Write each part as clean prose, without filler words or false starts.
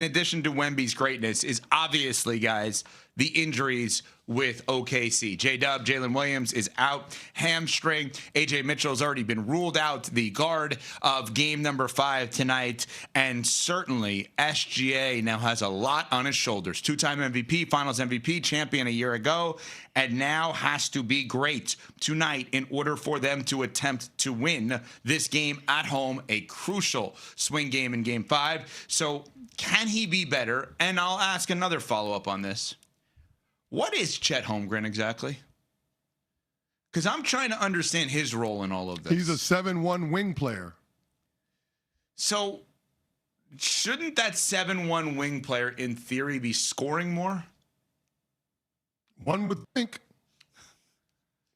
in addition to Wemby's greatness, is obviously, guys, the injuries with OKC. J-Dub, Jalen Williams is out, hamstring. AJ Mitchell's already been ruled out, the guard of game number 5 tonight. And certainly SGA now has a lot on his shoulders. 2-time MVP, finals MVP, champion a year ago, and now has to be great tonight in order for them to attempt to win this game at home, a crucial swing game in game 5. So can he be better? And I'll ask another follow-up on this. What is Chet Holmgren exactly? Because I'm trying to understand his role in all of this. He's a 7-1 wing player. So shouldn't that 7-1 wing player, in theory, be scoring more? One would think.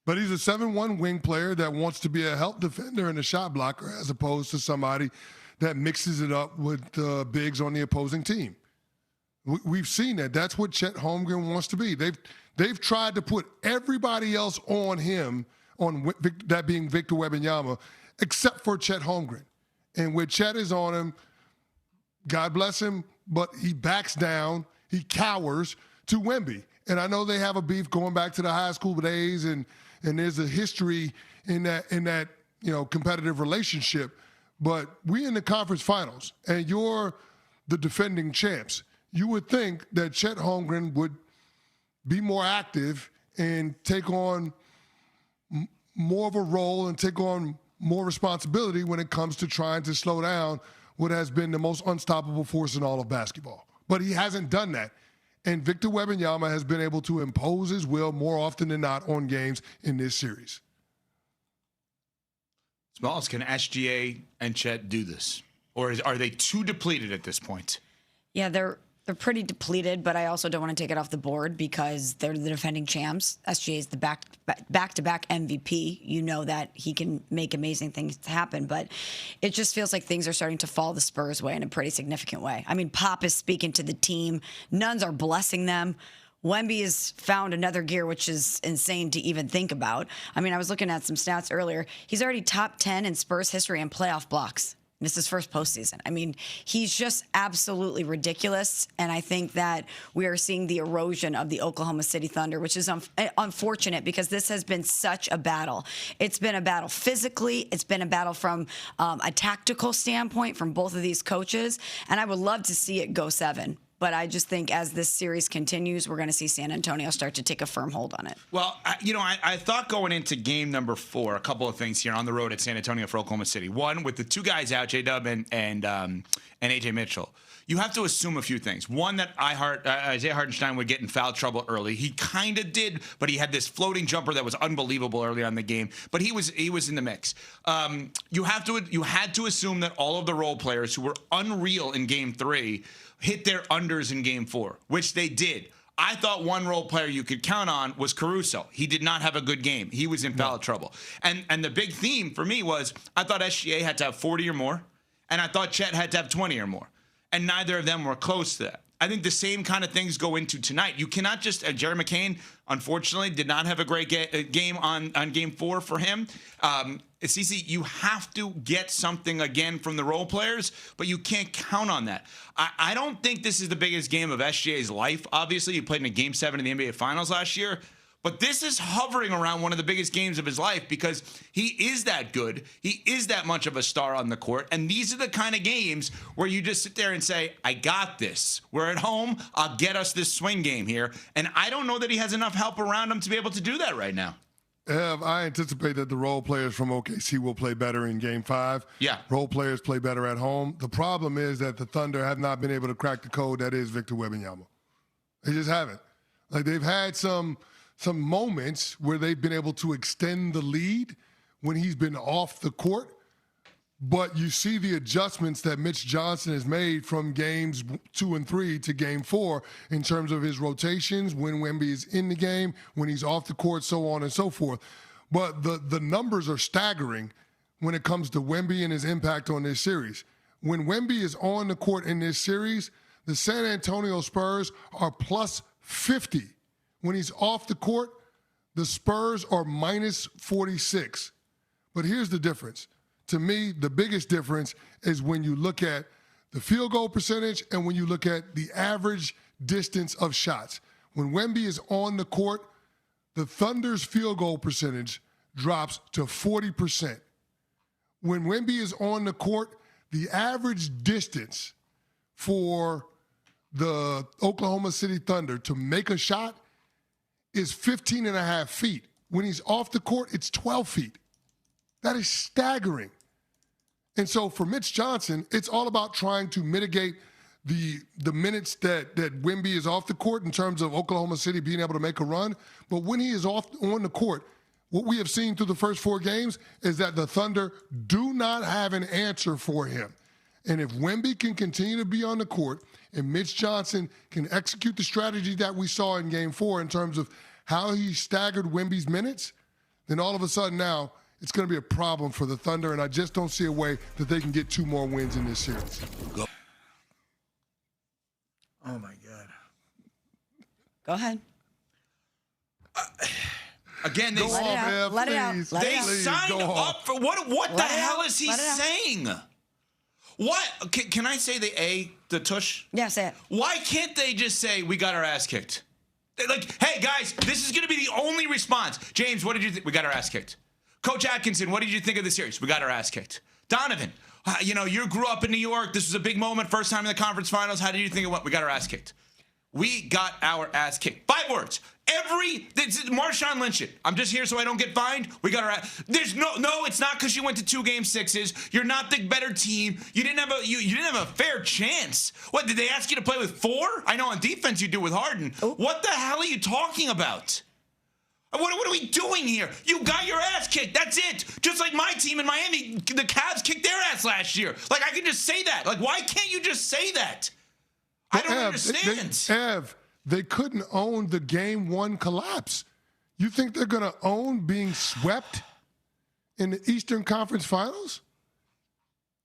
But he's a 7-1 wing player that wants to be a help defender and a shot blocker as opposed to somebody that mixes it up with bigs on the opposing team. We've seen that. That's what Chet Holmgren wants to be. They've tried to put everybody else on him, on that being Victor Wembanyama, except for Chet Holmgren. And when Chet is on him, God bless him, but he backs down, he cowers to Wemby. And I know they have a beef going back to the high school days, and there's a history in that competitive relationship. But we in the conference finals, and you're the defending champs. You would think that Chet Holmgren would be more active and take on more of a role and take on more responsibility when it comes to trying to slow down what has been the most unstoppable force in all of basketball. But he hasn't done that. And Victor Wembanyama has been able to impose his will more often than not on games in this series. Smalls, can SGA and Chet do this? Or are they too depleted at this point? Yeah, they're pretty depleted, but I also don't want to take it off the board because they're the defending champs. SGA is the back-to-back MVP. You know that he can make amazing things happen, but it just feels like things are starting to fall the Spurs' way in a pretty significant way. I mean, Pop is speaking to the team. Nuns are blessing them. Wemby has found another gear, which is insane to even think about. I mean, I was looking at some stats earlier. He's already top 10 in Spurs history in playoff blocks. This is his first postseason. I mean, he's just absolutely ridiculous. And I think that we are seeing the erosion of the Oklahoma City Thunder, which is unfortunate because this has been such a battle. It's been a battle physically. It's been a battle from a tactical standpoint from both of these coaches. And I would love to see it go 7. But I just think as this series continues, we're going to see San Antonio start to take a firm hold on it. Well, I thought going into game number 4, a couple of things here on the road at San Antonio for Oklahoma City. One, with the two guys out, J-Dub and AJ Mitchell, you have to assume a few things. One, that Isaiah Hartenstein would get in foul trouble early. He kind of did, but he had this floating jumper that was unbelievable early on in the game. But he was in the mix. You had to assume that all of the role players who were unreal in game 3 hit their unders in game 4, which they did. I thought one role player you could count on was Caruso. He did not have a good game. He was in foul trouble. And the big theme for me was I thought SGA had to have 40 or more, and I thought Chet had to have 20 or more. And neither of them were close to that. I think the same kind of things go into tonight. You cannot just Jerry McCain, unfortunately, did not have a great game on game 4 for him. CC, you have to get something again from the role players, but you can't count on that. I don't think this is the biggest game of SGA's life. Obviously, he played in a Game 7 in the NBA Finals last year. But this is hovering around one of the biggest games of his life because he is that good. He is that much of a star on the court. And these are the kind of games where you just sit there and say, I got this. We're at home. I'll get us this swing game here. And I don't know that he has enough help around him to be able to do that right now. I anticipate that the role players from OKC will play better in Game 5. Yeah. Role players play better at home. The problem is that the Thunder have not been able to crack the code that is Victor Wembanyama. They just haven't. Like, they've had some moments where they've been able to extend the lead when he's been off the court. But you see the adjustments that Mitch Johnson has made from games 2 and 3 to game 4 in terms of his rotations, when Wemby is in the game, when he's off the court, so on and so forth. But the numbers are staggering when it comes to Wemby and his impact on this series. When Wemby is on the court in this series, the San Antonio Spurs are plus 50. When he's off the court, the Spurs are minus 46. But here's the difference. To me, the biggest difference is when you look at the field goal percentage, and when you look at the average distance of shots. When Wemby is on the court, the Thunder's field goal percentage drops to 40%. When Wemby is on the court, the average distance for the Oklahoma City Thunder to make a shot is 15 and a half feet. When he's off the court, it's 12 feet. That is staggering. And so for Mitch Johnson, it's all about trying to mitigate the minutes that Wemby is off the court in terms of Oklahoma City being able to make a run. But when he is off on the court, what we have seen through the first 4 games is that the Thunder do not have an answer for him. And if Wemby can continue to be on the court and Mitch Johnson can execute the strategy that we saw in Game 4 in terms of how he staggered Wemby's minutes, then all of a sudden now it's going to be a problem for the Thunder, and I just don't see a way that they can get 2 more wins in this series. Oh, my God. Go ahead. Again, they Let it out. They signed up for what the hell is he saying? What can I say the tush? Yeah, say it. Why can't they just say we got our ass kicked? Like, hey guys, this is going to be the only response. James, what did you think? We got our ass kicked. Coach Atkinson, what did you think of the series? We got our ass kicked. Donovan, you grew up in New York. This was a big moment, first time in the conference finals. How did you think it went? We got our ass kicked. We got our ass kicked. 5 words. Marshawn Lynch it. I'm just here so I don't get fined. We got our ass. There's no, it's not because you went to 2 Game 6s. You're not the better team. You didn't have a fair chance. What, did they ask you to play with 4? I know on defense you do with Harden. Oh. What the hell are you talking about? What are we doing here? You got your ass kicked. That's it. Just like my team in Miami, the Cavs kicked their ass last year. Like, I can just say that. Like, why can't you just say that? I don't understand. They couldn't own the Game 1 collapse. You think they're going to own being swept in the Eastern Conference Finals?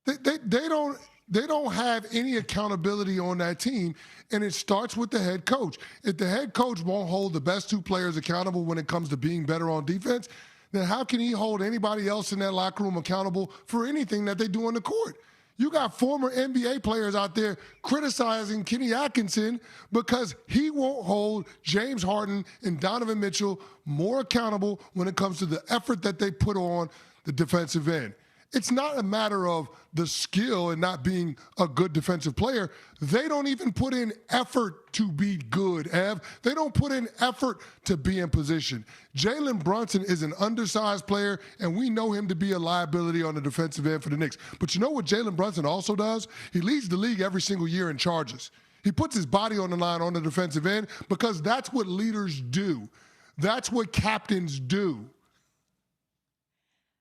They don't have any accountability on that team, and it starts with the head coach. If the head coach won't hold the best 2 players accountable when it comes to being better on defense, then how can he hold anybody else in that locker room accountable for anything that they do on the court? You got former NBA players out there criticizing Kenny Atkinson because he won't hold James Harden and Donovan Mitchell more accountable when it comes to the effort that they put on the defensive end. It's not a matter of the skill and not being a good defensive player. They don't even put in effort to be good, Ev. They don't put in effort to be in position. Jalen Brunson is an undersized player, and we know him to be a liability on the defensive end for the Knicks. But you know what Jalen Brunson also does? He leads the league every single year in charges. He puts his body on the line on the defensive end because that's what leaders do. That's what captains do.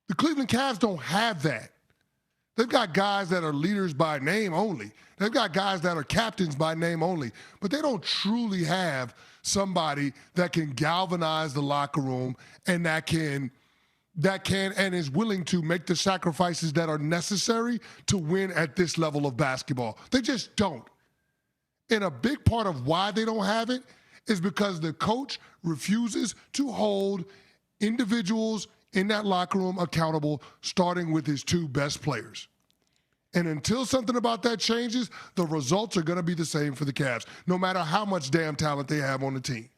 The Cleveland Cavs don't have that. They've got guys that are leaders by name only. They've got guys that are captains by name only. But they don't truly have somebody that can galvanize the locker room and that can and is willing to make the sacrifices that are necessary to win at this level of basketball. They just don't. And a big part of why they don't have it is because the coach refuses to hold individuals in that locker room accountable, starting with his 2 best players. And until something about that changes, the results are going to be the same for the Cavs, no matter how much damn talent they have on the team.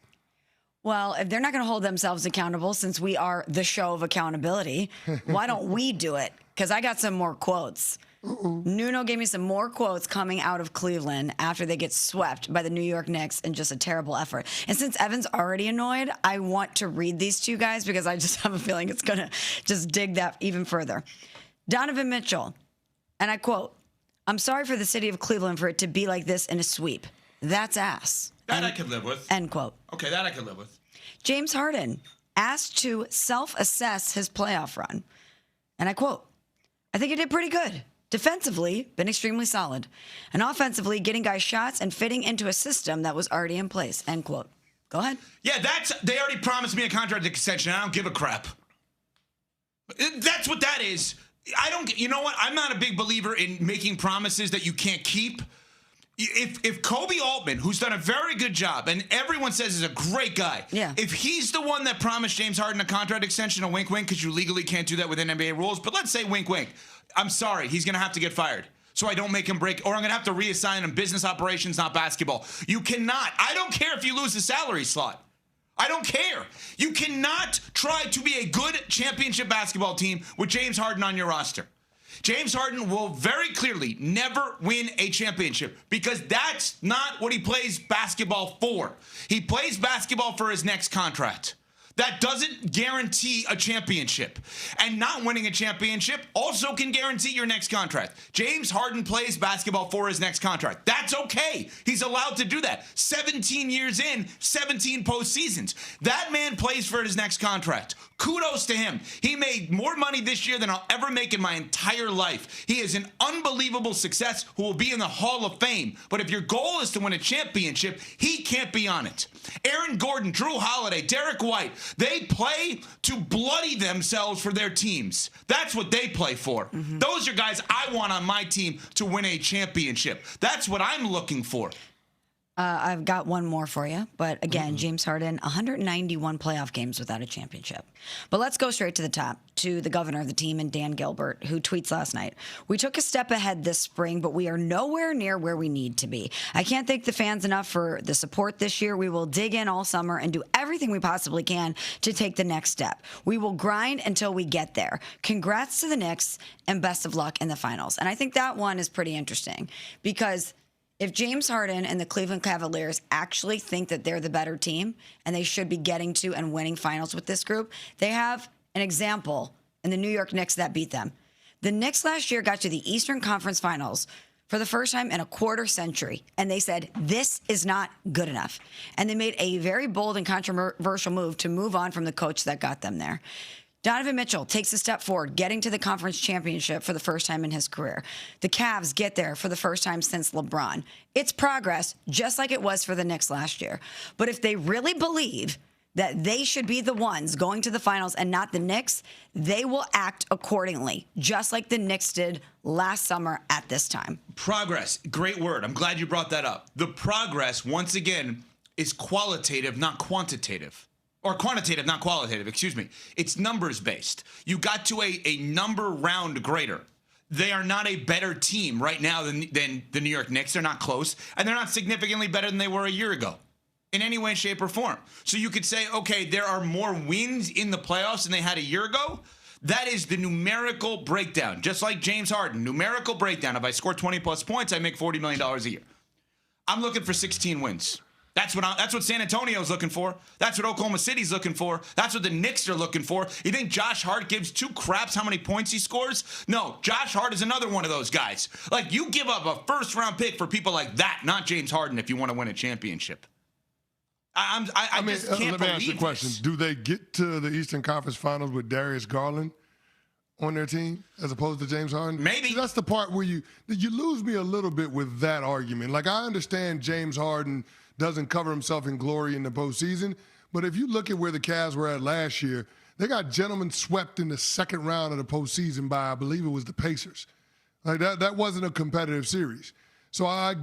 Well, if they're not going to hold themselves accountable, since we are the show of accountability, why don't we do it? Because I got some more quotes. Nuno gave me some more quotes coming out of Cleveland after they get swept by the New York Knicks in just a terrible effort. And since Evan's already annoyed, I want to read these to you guys because I just have a feeling it's going to just dig that even further. Donovan Mitchell, and I quote, "I'm sorry for the city of Cleveland for it to be like this in a sweep. That's ass." That I could live with. End quote. Okay, that I could live with. James Harden asked to self-assess his playoff run. And I quote, "I think he did pretty good. Defensively, been extremely solid. And offensively, getting guys shots and fitting into a system that was already in place." End quote. Go ahead. Yeah, they already promised me a contract extension. I don't give a crap. That's what that is. You know what? I'm not a big believer in making promises that you can't keep. If Kobe Altman, who's done a very good job, and everyone says is a great guy, if he's the one that promised James Harden a contract extension, a wink, wink, because you legally can't do that within NBA rules, but let's say wink, wink. I'm sorry, he's going to have to get fired. so I don't make him break, or I'm going to have to reassign him business operations, not basketball. You cannot. I don't care if you lose the salary slot. I don't care. You cannot try to be a good championship basketball team with James Harden on your roster. James Harden will very clearly never win a championship because that's not what he plays basketball for. He plays basketball for his next contract. That doesn't guarantee a championship. And not winning a championship also can guarantee your next contract. James Harden plays basketball for his next contract. That's okay. He's allowed to do that. 17 years in, 17 postseasons. That man plays for his next contract. Kudos to him. He made more money this year than I'll ever make in my entire life. He is an unbelievable success who will be in the Hall of Fame. But if your goal is to win a championship, he can't be on it. Aaron Gordon, Drew Holiday, Derek White, they play to bloody themselves for their teams. That's what they play for. Those are guys I want on my team to win a championship. That's what I'm looking for. I've got one more for you. But again, James Harden, 191 playoff games without a championship. But let's go straight to the top, to the governor of the team and Dan Gilbert, who tweets last night. We took a step ahead this spring, but we are nowhere near where we need to be. I can't thank the fans enough for the support this year. We will dig in all summer and do everything we possibly can to take the next step. We will grind until we get there. Congrats to the Knicks and best of luck in the finals. And I think that one is pretty interesting because if James Harden and the Cleveland Cavaliers actually think that they're the better team and they should be getting to and winning finals with this group, they have an example in the New York Knicks that beat them. The Knicks last year got to the Eastern Conference Finals for the first time in a quarter century, and they said, this is not good enough. And they made a very bold and controversial move to move on from the coach that got them there. Donovan Mitchell takes a step forward, getting to the conference championship for the first time in his career. The Cavs get there for the first time since LeBron. It's progress, just like it was for the Knicks last year. But if they really believe that they should be the ones going to the finals and not the Knicks, they will act accordingly, just like the Knicks did last summer at this time. Progress, great word. I'm glad you brought that up. The progress, once again, is qualitative, not quantitative. Or quantitative, not qualitative, excuse me. It's numbers-based. You got to a number round greater. They are not a better team right now than the New York Knicks. They're not close, and they're not significantly better than they were a year ago in any way, shape, or form. So you could say, okay, there are more wins in the playoffs than they had a year ago. That is the numerical breakdown. Just like James Harden, numerical breakdown. If I score 20-plus points, I make $40 million a year. I'm looking for 16 wins. That's what San Antonio's looking for. That's what Oklahoma City's looking for. That's what the Knicks are looking for. You think Josh Hart gives two craps how many points he scores? No, Josh Hart is another one of those guys. Like, you give up a first-round pick for people like that, not James Harden, if you want to win a championship. I just can't let me ask you a question. this. Do they get to the Eastern Conference Finals with Darius Garland on their team as opposed to James Harden? Maybe. See, that's the part where you lose me a little bit with that argument. Like, I understand James Harden doesn't cover himself in glory in the postseason, but if you look at where the Cavs were at last year, they got gentlemen swept in the second round of the postseason by, I believe it was the Pacers. Like, that wasn't a competitive series. So I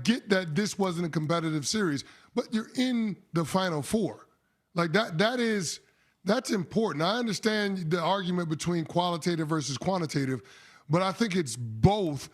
get that this wasn't a competitive series, but you're in the Final Four. Like, that's important. I understand the argument between qualitative versus quantitative, but I think it's both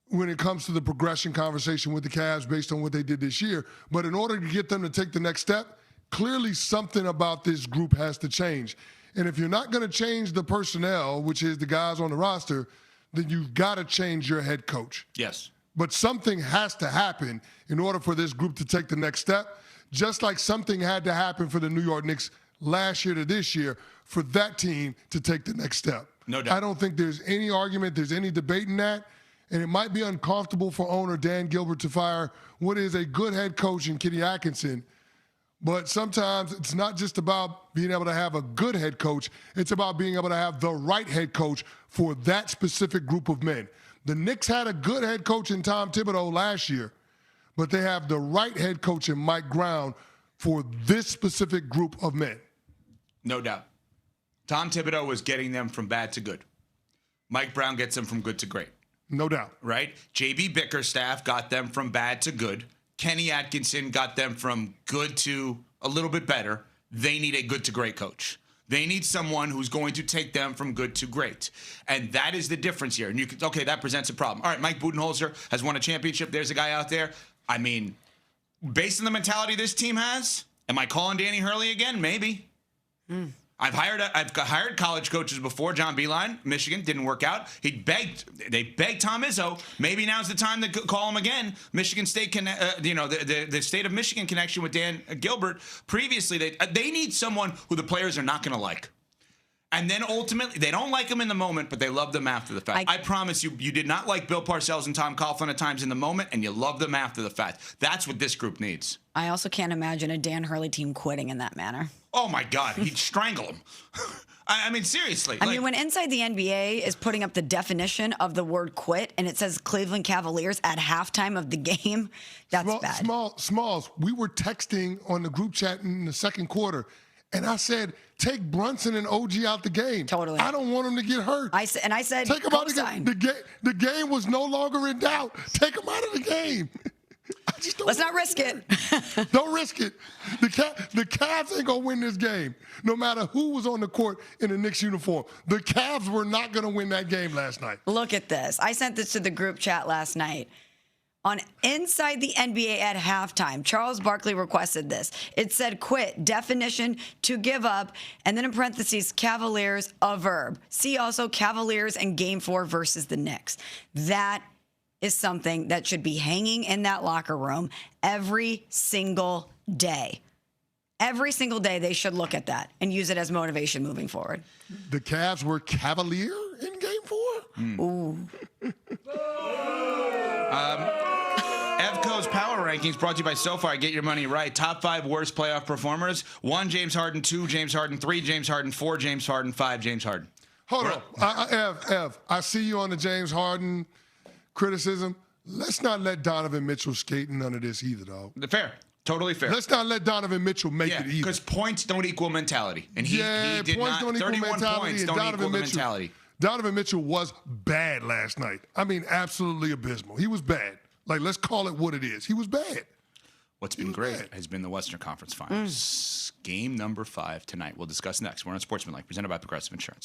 when it comes to the progression conversation with the Cavs based on what they did this year. But in order to get them to take the next step, clearly something about this group has to change. And if you're not going to change the personnel, which is the guys on the roster, then you've got to change your head coach. Yes. But something has to happen in order for this group to take the next step, just like something had to happen for the New York Knicks last year to this year for that team to take the next step. No doubt. I don't think there's any argument, there's any debate in that. And it might be uncomfortable for owner Dan Gilbert to fire what is a good head coach in Kenny Atkinson. But sometimes it's not just about being able to have a good head coach. It's about being able to have the right head coach for that specific group of men. The Knicks had a good head coach in Tom Thibodeau last year, but they have the right head coach in Mike Brown for this specific group of men. No doubt. Tom Thibodeau was getting them from bad to good. Mike Brown gets them from good to great. No doubt. Right? J.B. Bickerstaff got them from bad to good. Kenny Atkinson got them from good to a little bit better. They need a good to great coach. They need someone who's going to take them from good to great. And that is the difference here. And okay, that presents a problem. All right, Mike Budenholzer has won a championship. There's a guy out there. I mean, based on the mentality this team has, am I calling Danny Hurley again? Maybe. I've hired college coaches before. John Beilein, Michigan, didn't work out. They begged Tom Izzo. Maybe now's the time to call him again. Michigan State the state of Michigan connection with Dan Gilbert. Previously, they need someone who the players are not going to like. And then ultimately, they don't like him in the moment, but they love them after the fact. I promise you, you did not like Bill Parcells and Tom Coughlin at times in the moment, and you love them after the fact. That's what this group needs. I also can't imagine a Dan Hurley team quitting in that manner. Oh, my God. He'd strangle him. I mean, seriously. I mean, when Inside the NBA is putting up the definition of the word quit, and it says Cleveland Cavaliers at halftime of the game, that's bad. Smalls, we were texting on the group chat in the second quarter, and I said, take Brunson and OG out the game. Totally. I don't want them to get hurt. I said, take them out the game. The game was no longer in doubt. Take them out of the game. Let's not risk it. Don't risk it. The Cavs ain't going to win this game, no matter who was on the court in the Knicks uniform. The Cavs were not going to win that game last night. Look at this. I sent this to the group chat last night. On Inside the NBA at halftime, Charles Barkley requested this. It said quit, definition, to give up, and then in parentheses, Cavaliers, a verb. See also Cavaliers in Game 4 versus the Knicks. That is something that should be hanging in that locker room every single day. Every single day they should look at that and use it as motivation moving forward. The Cavs were Cavalier in Game 4? Ooh. Evco's Power Rankings brought to you by SoFi. Get your money right. Top 5 worst playoff performers. 1, James Harden. 2, James Harden. 3, James Harden. 4, James Harden. 5, James Harden. Hold on. Ev, I see you on the James Harden criticism. Let's not let Donovan Mitchell skate in none of this either, dog. Fair. Totally fair. Let's not let Donovan Mitchell make it either. Because points don't equal mentality. And he did points not. don't equal 31 mentality, points and don't equal the mentality. Donovan Mitchell was bad last night. I mean, absolutely abysmal. He was bad. Like, let's call it what it is. He was bad. What's been great has been the Western Conference Finals. Game number 5 tonight. We'll discuss next. We're on Sportsmanlike, presented by Progressive Insurance.